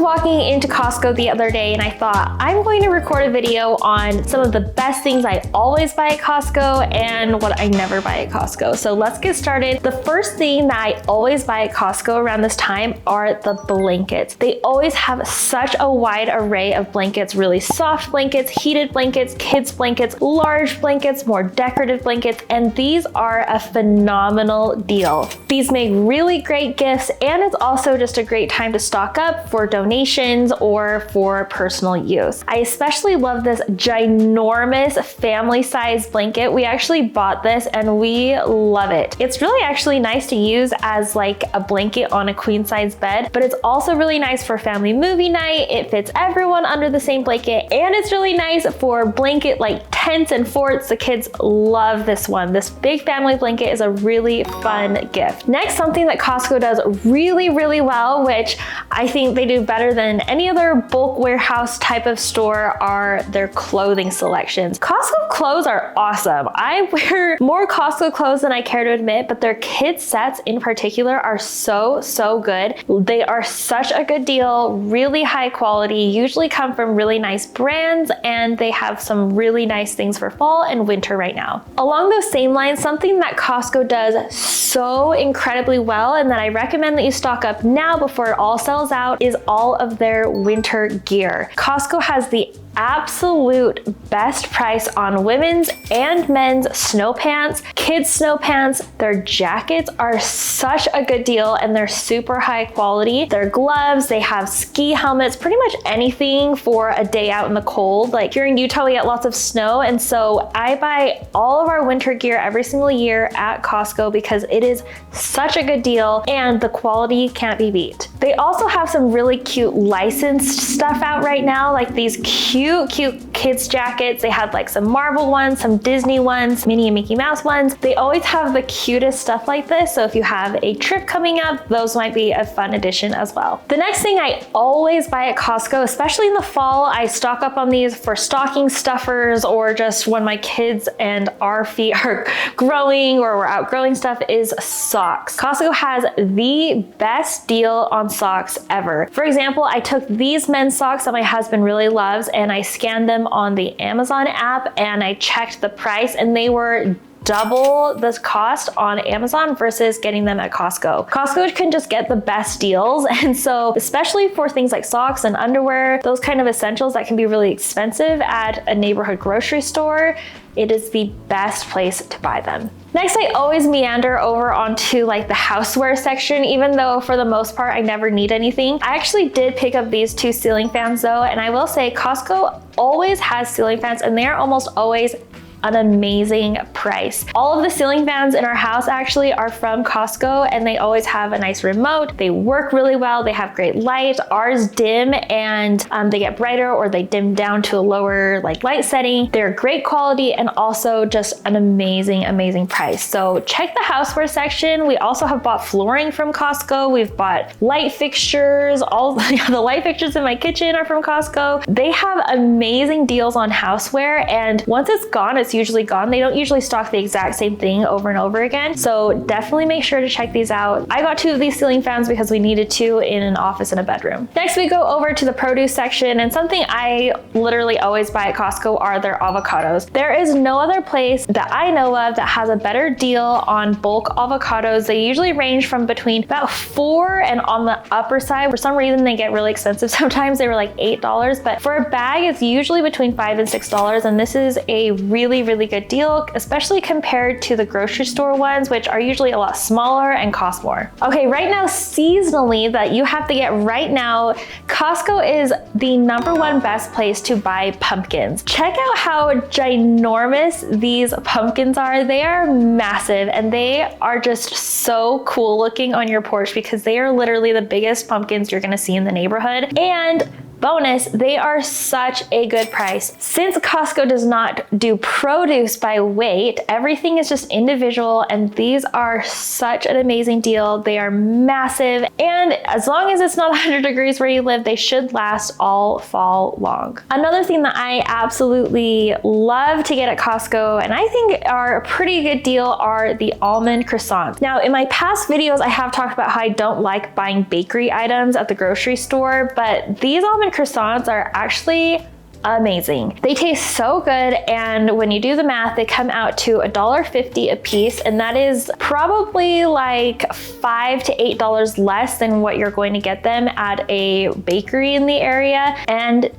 walking into Costco the other day and I thought I'm going to record a video on some of the best things I always buy at Costco and what I never buy at Costco. So let's get started. The first thing that I always buy at Costco around this time are the blankets. They always have such a wide array of blankets, really soft blankets, heated blankets, kids blankets, large blankets, more decorative blankets, and these are a phenomenal deal. These make really great gifts, and it's also just a great time to stock up for donations or for personal use. I especially love this ginormous family-sized blanket. We actually bought this and we love it. It's really actually nice to use as like a blanket on a queen-size bed, but it's also really nice for family movie night. It fits everyone under the same blanket, and it's really nice for blanket like tents and forts. The kids love this one. This big family blanket is a really fun gift. Next, something that Costco does really, really well, which I think they do better than any other bulk warehouse type of store, are their clothing selections. Costco clothes are awesome. I wear more Costco clothes than I care to admit, but their kids sets in particular are so good. They are such a good deal, really high quality, usually come from really nice brands, and they have some really nice things for fall and winter right now. Along those same lines, something that Costco does so incredibly well and that I recommend that you stock up now before it all sells out is all of their winter gear. Costco has the absolute best price on women's and men's snow pants, kids snow pants. Their jackets are such a good deal and they're super high quality. Their gloves, they have ski helmets, pretty much anything for a day out in the cold. Like here in Utah, we get lots of snow, and so I buy all of our winter gear every single year at Costco because it is such a good deal and the quality can't be beat. They also have some really cute licensed stuff out right now, like these cute kids jackets. They have like some Marvel ones, some Disney ones, Minnie and Mickey Mouse ones. They always have the cutest stuff like this, so if you have a trip coming up, those might be a fun addition as well. The next thing I always buy at Costco, especially in the fall, I stock up on these for stocking stuffers or just when my kids and our feet are growing or we're outgrowing stuff, is socks. Costco has the best deal on socks ever. For example, I took these men's socks that my husband really loves and I scanned them on the Amazon app and I checked the price and they were double the cost on Amazon versus getting them at Costco. Costco can just get the best deals, and so especially for things like socks and underwear, those kind of essentials that can be really expensive at a neighborhood grocery store, it is the best place to buy them. Next, I always meander over onto like the houseware section, even though for the most part I never need anything. I actually did pick up these two ceiling fans though, and I will say Costco always has ceiling fans and they're almost always an amazing price. All of the ceiling fans in our house actually are from Costco, and they always have a nice remote. They work really well. They have great light. Ours dim and they get brighter or they dim down to a lower like light setting. They're great quality and also just an amazing price. So check the houseware section. We also have bought flooring from Costco. We've bought light fixtures. All the light fixtures in my kitchen are from Costco. They have amazing deals on houseware, and once it's gone, it's usually gone. They don't usually stock the exact same thing over and over again. So definitely make sure to check these out. I got two of these ceiling fans because we needed two in an office and a bedroom. Next, we go over to the produce section, and something I literally always buy at Costco are their avocados. There is no other place that I know of that has a better deal on bulk avocados. They usually range from between about $4 and on the upper side. For some reason, they get really expensive. Sometimes they were like $8, but for a bag, it's usually between $5 and $6. And this is a really good deal, especially compared to the grocery store ones, which are usually a lot smaller and cost more. Okay, right now, seasonally, that you have to get right now, Costco is the #1 best place to buy pumpkins. Check out how ginormous these pumpkins are. They are massive and they are just so cool looking on your porch because they are literally the biggest pumpkins you're gonna see in the neighborhood. And Bonus, they are such a good price. Since Costco does not do produce by weight, everything is just individual, and these are such an amazing deal. They are massive, and as long as it's not 100 degrees where you live, they should last all fall long. Another thing that I absolutely love to get at Costco, and I think are a pretty good deal, are the almond croissants. Now, in my past videos, I have talked about how I don't like buying bakery items at the grocery store, but these almond croissants are actually amazing. They taste so good, and when you do the math, they come out to $1.50 a piece, and that is probably like $5 to $8 less than what you're going to get them at a bakery in the area, and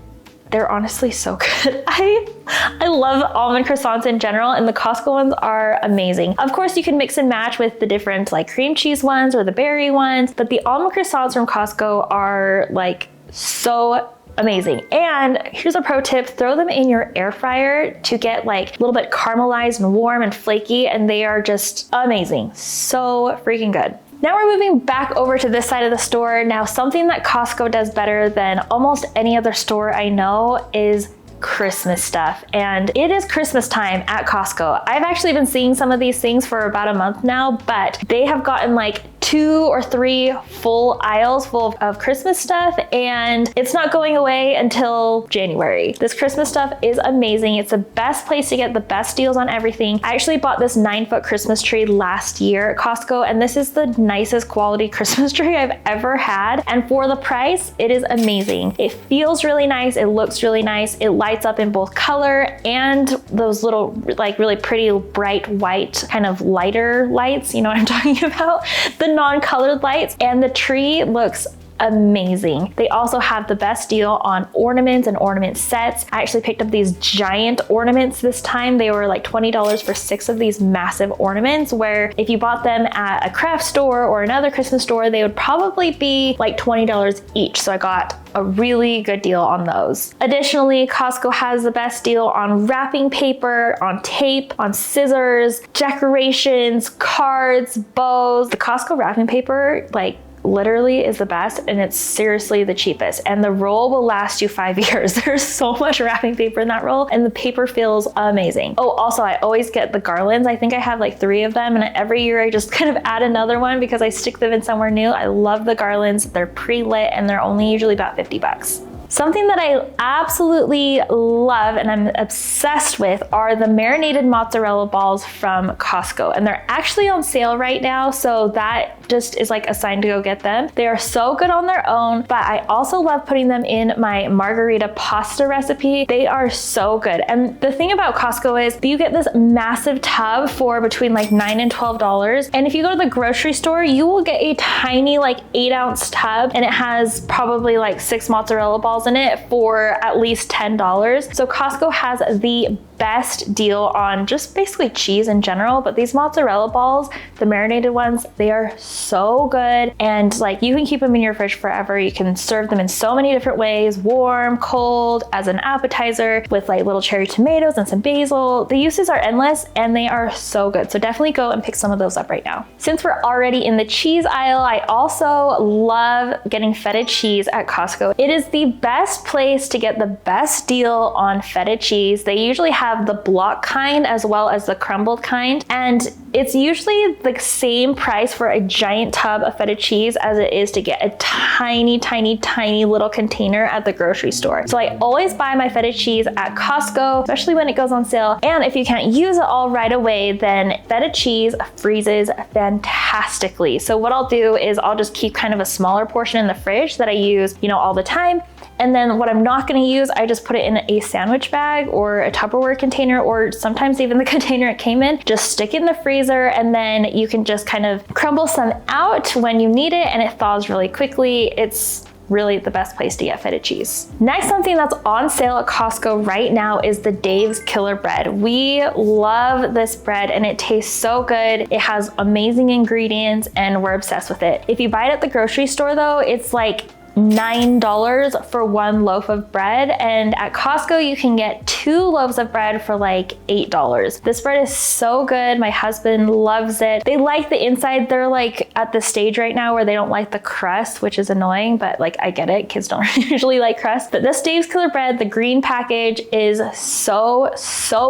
they're honestly so good. I love almond croissants in general, and the Costco ones are amazing. Of course, you can mix and match with the different like cream cheese ones or the berry ones, but the almond croissants from Costco are like so amazing. And here's a pro tip, throw them in your air fryer to get like a little bit caramelized and warm and flaky, and they are just amazing. So freaking good. Now we're moving back over to this side of the store. Now, something that Costco does better than almost any other store I know is Christmas stuff, and it is Christmas time at Costco. I've actually been seeing some of these things for about a month now, but they have gotten like 2 or 3 full aisles full of Christmas stuff, and it's not going away until January. This Christmas stuff is amazing. It's the best place to get the best deals on everything. I actually bought this 9-foot Christmas tree last year at Costco, and this is the nicest quality Christmas tree I've ever had, and for the price, it is amazing. It feels really nice, it looks really nice, it lights up in both color and those little like really pretty bright white kind of lighter lights, you know what I'm talking about? The non-colored lights, and the tree looks amazing. They also have the best deal on ornaments and ornament sets. I actually picked up these giant ornaments this time. They were like $20 for 6 of these massive ornaments, where if you bought them at a craft store or another Christmas store, they would probably be like $20 each. So I got a really good deal on those. Additionally, Costco has the best deal on wrapping paper, on tape, on scissors, decorations, cards, bows. The Costco wrapping paper, like, literally is the best, and it's seriously the cheapest, and the roll will last you 5 years. There's so much wrapping paper in that roll, and the paper feels amazing. Oh, also, I always get the garlands. I think I have like 3 of them, and every year I just kind of add another one because I stick them in somewhere new. I love the garlands. They're pre-lit, and they're only usually about 50 bucks. Something that I absolutely love and I'm obsessed with are the marinated mozzarella balls from Costco, and they're actually on sale right now, so that just is like a sign to go get them. They are so good on their own, but I also love putting them in my margarita pasta recipe. They are so good. And the thing about Costco is you get this massive tub for between like $9 and $12, and if you go to the grocery store, you will get a tiny like 8-ounce tub, and it has probably like 6 mozzarella balls in it for at least $10. So Costco has the best deal on just basically cheese in general, but these mozzarella balls, the marinated ones, they are so good, and like you can keep them in your fridge forever. You can serve them in so many different ways, warm, cold, as an appetizer, with like little cherry tomatoes and some basil. The uses are endless, and they are so good. So definitely go and pick some of those up right now. Since we're already in the cheese aisle, I also love getting feta cheese at Costco. It is the best place to get the best deal on feta cheese. They usually have the block kind as well as the crumbled kind, and it's usually the same price for a giant tub of feta cheese as it is to get a tiny, tiny, tiny little container at the grocery store. So I always buy my feta cheese at Costco, especially when it goes on sale. And if you can't use it all right away, then feta cheese freezes fantastically. So what I'll do is I'll just keep kind of a smaller portion in the fridge that I use, you know, all the time. And then what I'm not gonna use, I just put it in a sandwich bag or a Tupperware container, or sometimes even the container it came in. Just stick it in the freezer, and then you can just kind of crumble some out when you need it, and it thaws really quickly. It's really the best place to get feta cheese. Next, something that's on sale at Costco right now is the Dave's Killer Bread. We love this bread, and it tastes so good. It has amazing ingredients, and we're obsessed with it. If you buy it at the grocery store though, it's like $9 for one loaf of bread, and at Costco you can get 2 loaves of bread for like $8. This bread is so good. My husband loves it. They like the inside. They're like at the stage right now where they don't like the crust, which is annoying, but like I get it. Kids don't usually like crust. But this Dave's Killer Bread, the green package, is so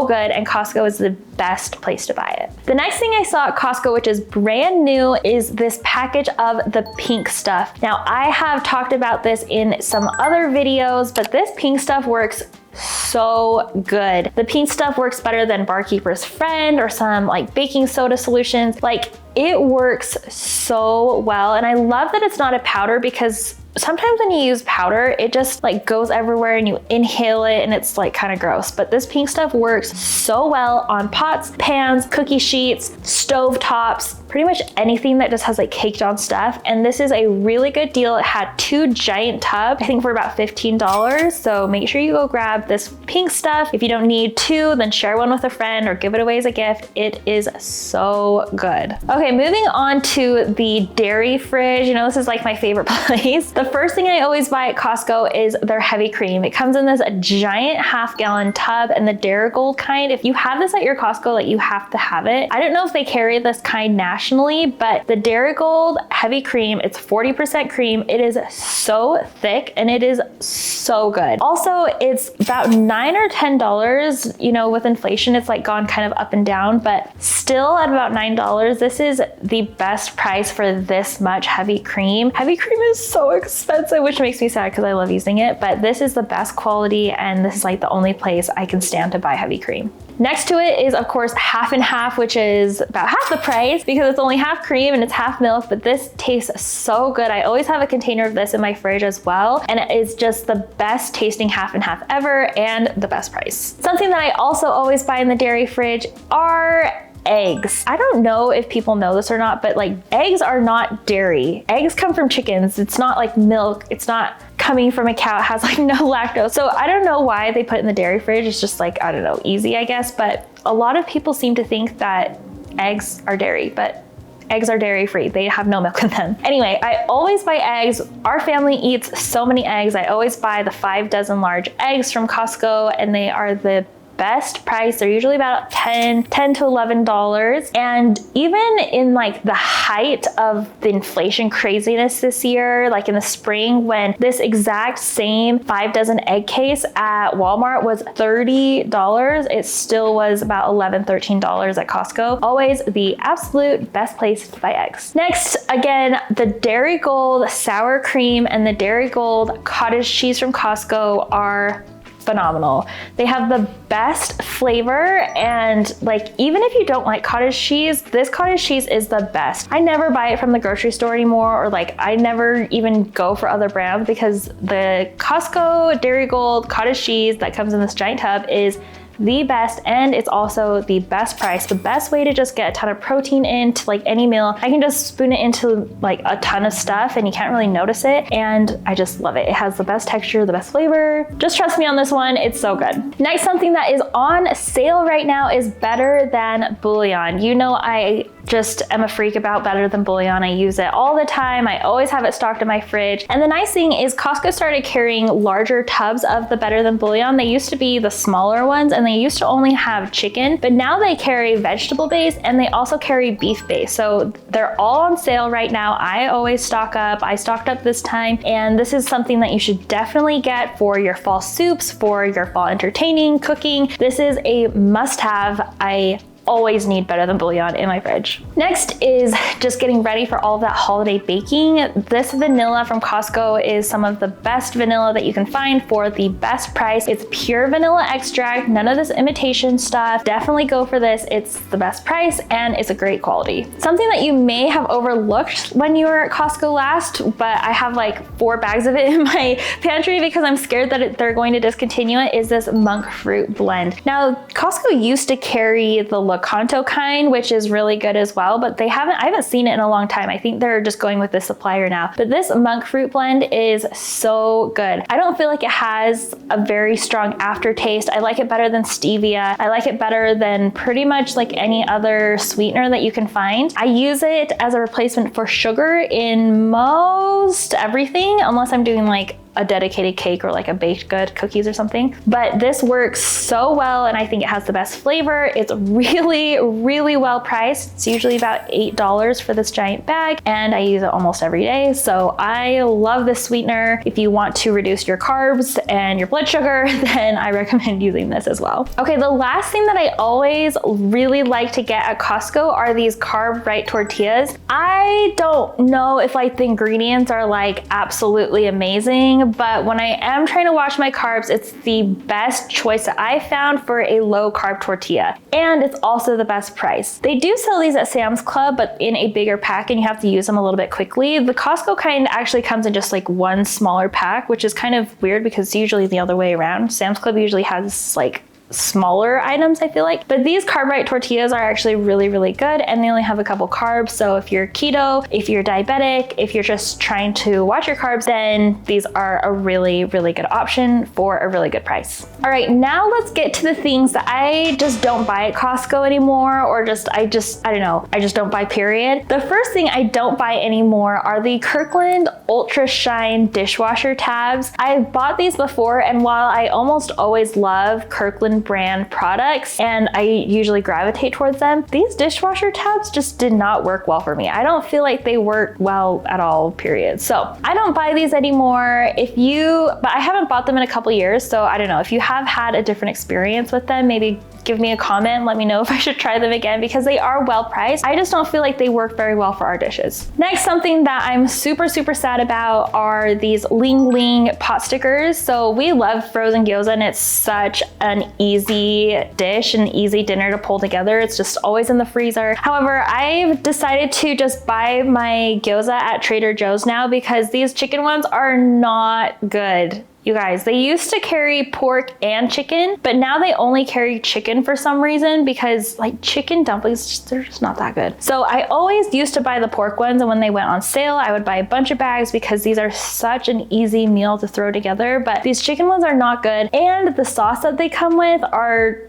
good, and Costco is the best place to buy it. The next thing I saw at Costco, which is brand new, is this package of the pink stuff. Now, I have talked about this in some other videos, but this pink stuff works so good. The pink stuff works better than Barkeeper's Friend or some like baking soda solutions. Like, it works so well. And I love that it's not a powder, because sometimes when you use powder, it just like goes everywhere and you inhale it and it's like kind of gross. But this pink stuff works so well on pots, pans, cookie sheets, stove tops, pretty much anything that just has like caked on stuff. And this is a really good deal. It had 2 giant tubs, I think for about $15. So make sure you go grab this pink stuff. If you don't need 2, then share one with a friend or give it away as a gift. It is so good. Okay, moving on to the dairy fridge. You know, this is like my favorite place. The first thing I always buy at Costco is their heavy cream. It comes in this giant half-gallon tub, and the Dairy Gold kind, if you have this at your Costco, like, you have to have it. I don't know if they carry this kind nationally, but the Dairy Gold heavy cream, it's 40% cream. It is so thick and it is so good. Also, it's about $9 or $10. You know, with inflation, it's like gone kind of up and down, but still at about $9, this is the best price for this much heavy cream. Heavy cream is so expensive, which makes me sad because I love using it, but this is the best quality, and this is like the only place I can stand to buy heavy cream. Next to it is, of course, half and half, which is about half the price because it's only half cream and it's half milk, but this tastes so good. I always have a container of this in my fridge as well, and it is just the best tasting half and half ever and the best price. Something that I also always buy in the dairy fridge are eggs. I don't know if people know this or not, but like, eggs are not dairy. Eggs come from chickens. It's not like milk. It's not coming from a cow. It has like no lactose. So I don't know why they put it in the dairy fridge. It's just like, I don't know, easy, I guess. But a lot of people seem to think that eggs are dairy, but eggs are dairy free. They have no milk in them. Anyway, I always buy eggs. Our family eats so many eggs. I always buy the 5 dozen large eggs from Costco, and they are the best price. They're usually about $10 to $11. And even in like the height of the inflation craziness this year, like in the spring, when this exact same 5 dozen egg case at Walmart was $30, it still was about $11, $13 at Costco. Always the absolute best place to buy eggs. Next, again, the Dairy Gold sour cream and the Dairy Gold cottage cheese from Costco are phenomenal. They have the best flavor, and like, even if you don't like cottage cheese, this cottage cheese is the best. I never buy it from the grocery store anymore, or like, I never even go for other brands, because the Costco Dairy Gold cottage cheese that comes in this giant tub is the best, and it's also the best price. The best way to just get a ton of protein into like any meal. I can just spoon it into like a ton of stuff and you can't really notice it, and I just love it. It has the best texture, the best flavor. Just trust me on this one, it's so good. Next, something that is on sale right now is Better Than Bouillon. You know, I just am a freak about Better Than Bouillon. I use it all the time. I always have it stocked in my fridge. And the nice thing is Costco started carrying larger tubs of the Better Than Bouillon. They used to be the smaller ones, and they used to only have chicken, but now they carry vegetable base, and they also carry beef base. So they're all on sale right now. I always stock up. I stocked up this time, and this is something that you should definitely get for your fall soups, for your fall entertaining, cooking. This is a must-have. I always need Better Than Bouillon in my fridge. Next is just getting ready for all of that holiday baking. This vanilla from Costco is some of the best vanilla that you can find for the best price. It's pure vanilla extract, none of this imitation stuff. Definitely go for this. It's the best price and it's a great quality. Something that you may have overlooked when you were at Costco last, but I have like 4 bags of it in my pantry because I'm scared that they're going to discontinue it, is this monk fruit blend. Now, Costco used to carry the Kanto kind, which is really good as well, but I haven't seen it in a long time. I think they're just going with this supplier now. But this monk fruit blend is so good. I don't feel like it has a very strong aftertaste. I like it better than stevia. I like it better than pretty much like any other sweetener that you can find. I use it as a replacement for sugar in most everything, unless I'm doing like a dedicated cake or like a baked good, cookies or something. But this works so well, and I think it has the best flavor. It's really, really well priced. It's usually about $8 for this giant bag, and I use it almost every day. So I love this sweetener. If you want to reduce your carbs and your blood sugar, then I recommend using this as well. Okay, the last thing that I always really like to get at Costco are these carb right tortillas. I don't know if like the ingredients are like absolutely amazing, but when I am trying to watch my carbs, it's the best choice that I found for a low carb tortilla. And it's also the best price. They do sell these at Sam's Club, but in a bigger pack, and you have to use them a little bit quickly. The Costco kind actually comes in just like one smaller pack, which is kind of weird because it's usually the other way around. Sam's Club usually has like smaller items, I feel like. But these carb right tortillas are actually really, really good, and they only have a couple carbs. So if you're keto, if you're diabetic, if you're just trying to watch your carbs, then these are a really, really good option for a really good price. All right, now let's get to the things that I just don't buy at Costco anymore, or I don't know, I just don't buy, period. The first thing I don't buy anymore are the Kirkland Ultra Shine dishwasher tabs. I've bought these before, and while I almost always love Kirkland brand products and I usually gravitate towards them, these dishwasher tabs just did not work well for me. I don't feel like they work well at all, period. So I don't buy these anymore. But I haven't bought them in a couple years, so I don't know. If you have had a different experience with them, maybe give me a comment, let me know if I should try them again, because they are well priced. I just don't feel like they work very well for our dishes. Next, something that I'm super, super sad about are these Ling Ling pot stickers. So we love frozen gyoza, and it's such an easy dish, an easy dinner to pull together. It's just always in the freezer. However, I've decided to just buy my gyoza at Trader Joe's now because these chicken ones are not good. You guys, they used to carry pork and chicken, but now they only carry chicken for some reason, because like chicken dumplings, they're just not that good. So I always used to buy the pork ones, and when they went on sale, I would buy a bunch of bags because these are such an easy meal to throw together. But these chicken ones are not good, and the sauce that they come with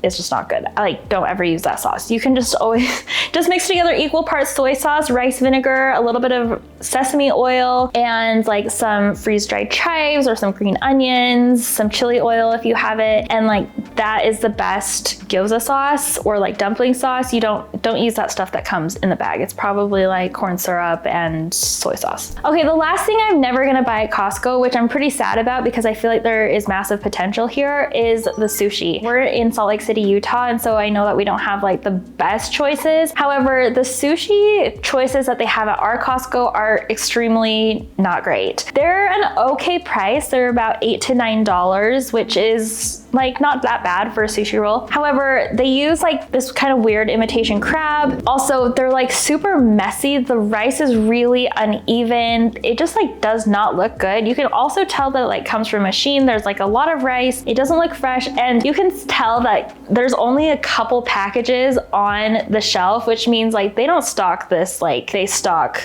it's just not good. Don't ever use that sauce. You can just always just mix together equal parts soy sauce, rice vinegar, a little bit of sesame oil, and like some freeze-dried chives or some green onions, some chili oil if you have it, and like that is the best gyoza sauce or like dumpling sauce. You don't use that stuff that comes in the bag. It's probably like corn syrup and soy sauce. Okay, the last thing I'm never gonna buy at Costco, which I'm pretty sad about because I feel like there is massive potential here, is the sushi. We're in Salt Lake City, Utah, and so I know that we don't have like the best choices. However, the sushi choices that they have at our Costco are extremely not great. They're an okay price. They're about $8 to $9, which is like not that bad for a sushi roll. However, they use like this kind of weird imitation crab. Also, they're like super messy. The rice is really uneven. It just like does not look good. You can also tell that it like comes from a machine. There's like a lot of rice. It doesn't look fresh, and you can tell that there's only a couple packages on the shelf, which means like they don't stock this like they stock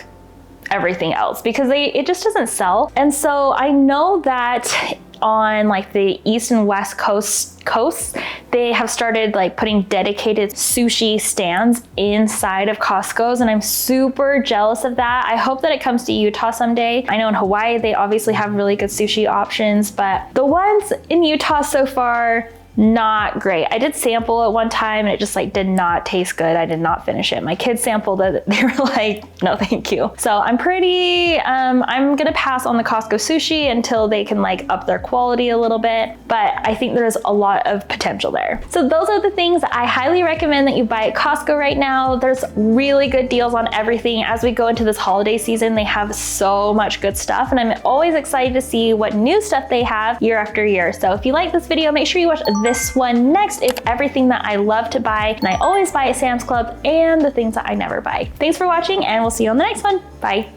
everything else, because it just doesn't sell. And so I know that on like the East and West coasts, they have started like putting dedicated sushi stands inside of Costco's, and I'm super jealous of that. I hope that it comes to Utah someday. I know in Hawaii, they obviously have really good sushi options, but the ones in Utah so far, not great. I did sample it one time, and it just like did not taste good. I did not finish it. My kids sampled it. They were like, no, thank you. So I'm gonna pass on the Costco sushi until they can like up their quality a little bit, but I think there's a lot of potential there. So those are the things I highly recommend that you buy at Costco right now. There's really good deals on everything. As we go into this holiday season, they have so much good stuff, and I'm always excited to see what new stuff they have year after year. So if you like this video, make sure you watch this one next. It's everything that I love to buy and I always buy at Sam's Club, and the things that I never buy. Thanks for watching, and we'll see you on the next one. Bye.